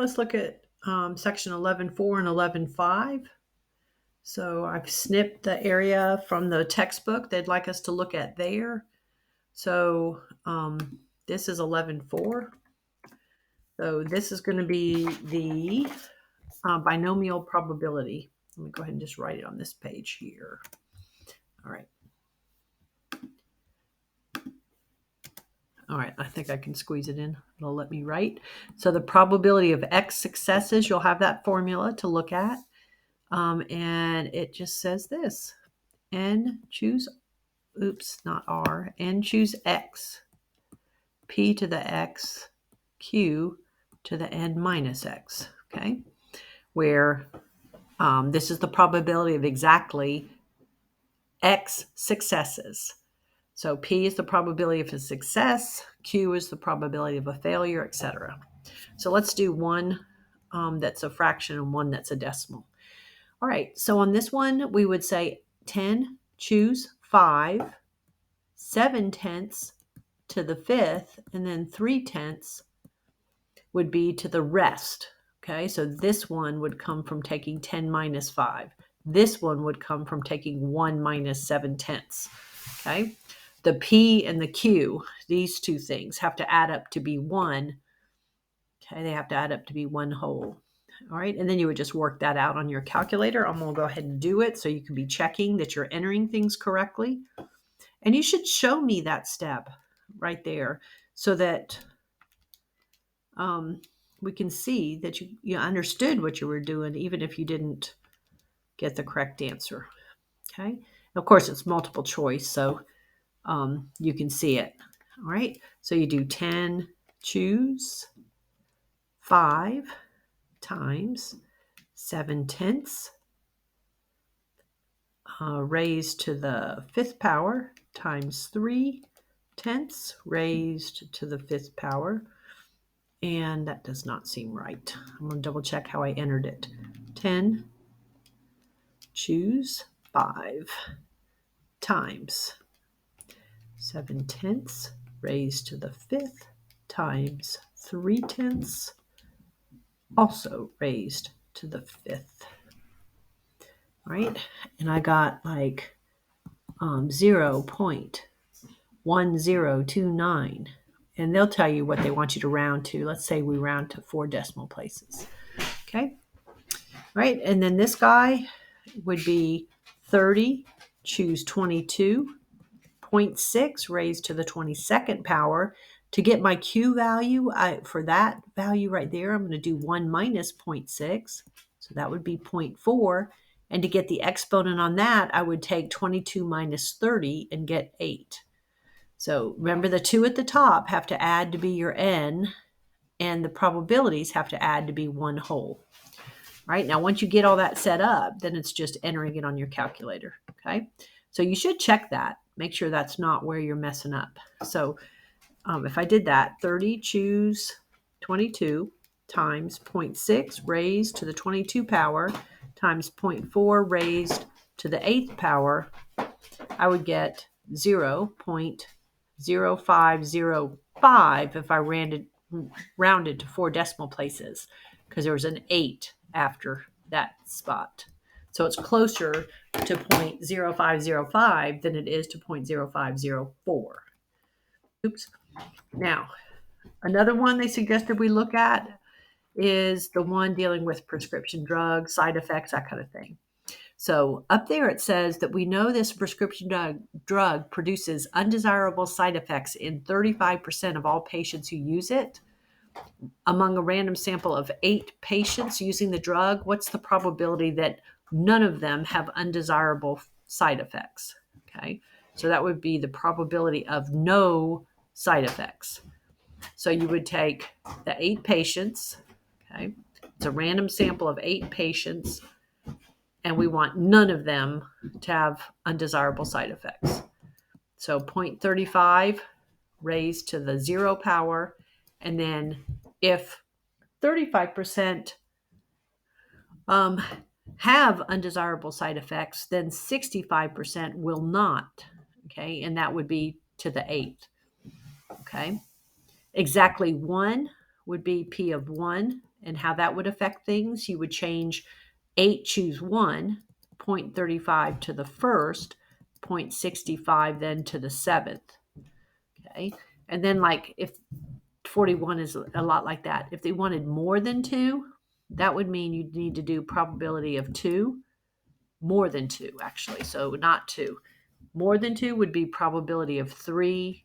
let's look at section 11.4 and 11.5. So I've snipped the area from the textbook they'd like us to look at there. So this is 11.4. So this is going to be the binomial probability. Let me go ahead and just write it on this page here. All right. All right, I think I can squeeze it in. It'll let me write. So the probability of X successes, you'll have that formula to look at. And it just says this. N choose, not R. N choose X. P to the X. Q to the N minus X. Okay? Where this is the probability of exactly X successes. So P is the probability of a success, Q is the probability of a failure, etc. So let's do one that's a fraction and one that's a decimal. All right, so on this one, we would say 10, choose 5, 7/10 to the 5th, and then 3/10 would be to the rest. Okay, so this one would come from taking 10 minus 5. This one would come from taking 1 minus 7/10. Okay. The P and the Q, these two things have to add up to be 1. Okay, they have to add up to be 1 whole. All right, and then you would just work that out on your calculator. I'm going to go ahead and do it so you can be checking that you're entering things correctly. And you should show me that step right there so that we can see that you understood what you were doing, even if you didn't get the correct answer. Okay, of course, it's multiple choice, so you can see it. All right, so you do 10 choose 5 times 7/10 raised to the 5th power times 3/10 raised to the 5th power. And that does not seem right. I'm going to double check how I entered it. 10 choose 5 times 7/10 raised to the 5th times 3/10 also raised to the 5th. All right, and I got like 0.1029, and they'll tell you what they want you to round to. Let's say we round to 4 decimal places. Okay, all right, and then this guy would be 30 choose 22.6 raised to the 22nd power. To get my Q value, for that value right there, I'm going to do 1 minus 0.6. So that would be 0.4. And to get the exponent on that, I would take 22 minus 30 and get 8. So remember, the 2 at the top have to add to be your N, and the probabilities have to add to be 1 whole. Right, now once you get all that set up, then it's just entering it on your calculator. Okay, so you should check that. Make sure that's not where you're messing up. So if I did that, 30 choose 22 times 0.6 raised to the 22 power times 0.4 raised to the 8th power, I would get 0.0505 if I rounded to 4 decimal places, because there was an 8 after that spot. So it's closer to 0.0505 than it is to 0.0504. Oops. Now, another one they suggested we look at is the one dealing with prescription drugs, side effects, that kind of thing. So up there it says that we know this prescription drug produces undesirable side effects in 35% of all patients who use it. Among a random sample of 8 patients using the drug, what's the probability that none of them have undesirable side effects? Okay, so that would be the probability of no side effects. So you would take the 8 patients, okay, it's a random sample of 8 patients, and we want none of them to have undesirable side effects. So 0.35 raised to the 0 power, and then if 35% have undesirable side effects, then 65% will not, okay, and that would be to the 8th, okay. Exactly 1 would be P of 1, and how that would affect things, you would change 8, choose 1, 0.35 to the first, 0.65 then to the seventh. Okay. And then like if 41 is a lot like that. If they wanted more than 2, that would mean you'd need to do probability of 2, more than 2 actually. So not 2. More than 2 would be probability of 3,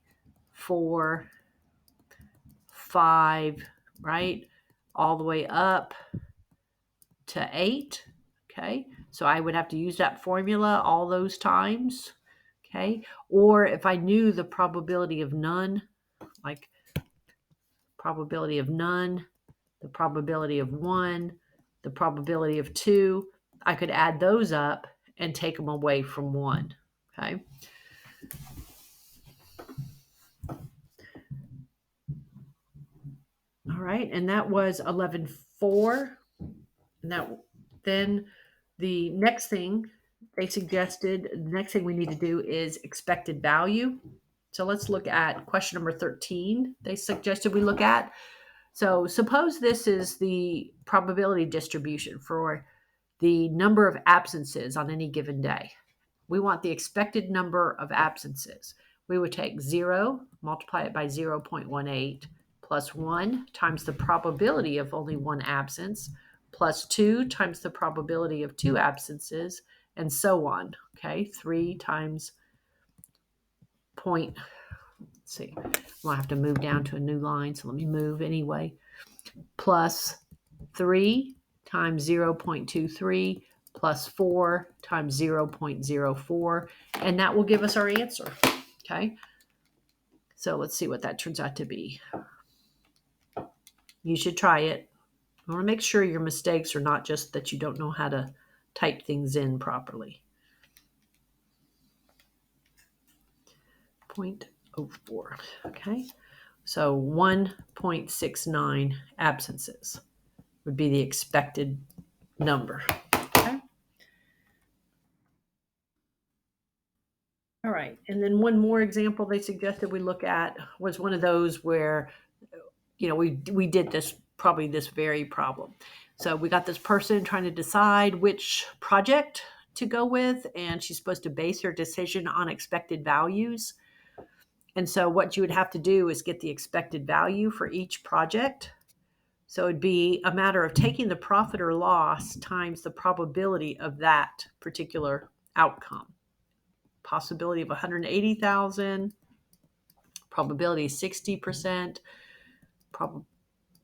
4, 5, right? All the way up to 8. Okay. So I would have to use that formula all those times. Okay. Or if I knew the probability of none, like probability of none, the probability of 1, the probability of 2, I could add those up and take them away from 1. Okay. All right. And that was 11.4. And that then the next thing they suggested, the next thing we need to do is expected value. So let's look at question number 13. They suggested we look at. So suppose this is the probability distribution for the number of absences on any given day. We want the expected number of absences. We would take 0, multiply it by 0.18, plus 1 times the probability of only one absence, plus 2 times the probability of 2 absences, and so on. Okay, 3 times point. Let's see, I'm gonna have to move down to a new line, so let me move anyway. Plus 3 times 0.23 plus 4 times 0.04, and that will give us our answer. Okay, so let's see what that turns out to be. You should try it. I want to make sure your mistakes are not just that you don't know how to type things in properly. 0.04. Okay, so 1.69 absences would be the expected number. Okay. All right. And then one more example they suggested we look at was one of those where, we did this, probably this very problem. So we got this person trying to decide which project to go with, and she's supposed to base her decision on expected values. And so what you would have to do is get the expected value for each project. So it'd be a matter of taking the profit or loss times the probability of that particular outcome. Possibility of 180,000, probability 60%,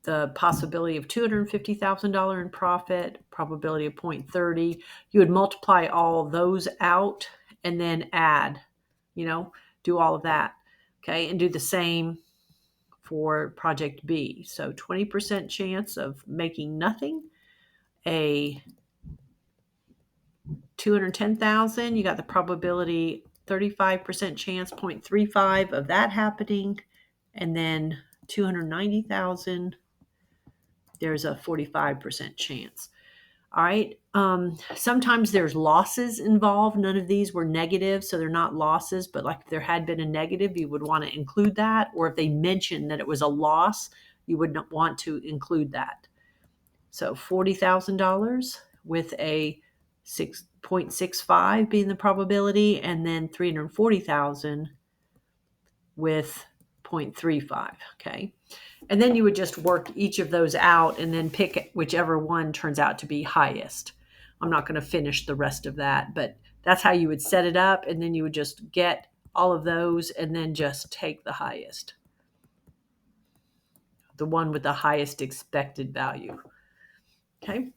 the possibility of $250,000 in profit, probability of 0.30. You would multiply all those out and then add, do all of that. Okay, and do the same for project B. So 20% chance of making nothing, a 210,000, you got the probability 35% chance, 0.35 of that happening, and then 290,000, there's a 45% chance. All right. Sometimes there's losses involved. None of these were negative, so they're not losses, but like if there had been a negative, you would want to include that. Or if they mentioned that it was a loss, you would not want to include that. So $40,000 with a 6.65 being the probability, and then 340,000 with 0.35. Okay. And then you would just work each of those out and then pick whichever one turns out to be highest. I'm not going to finish the rest of that, but that's how you would set it up. And then you would just get all of those and then just take the highest, the one with the highest expected value. Okay.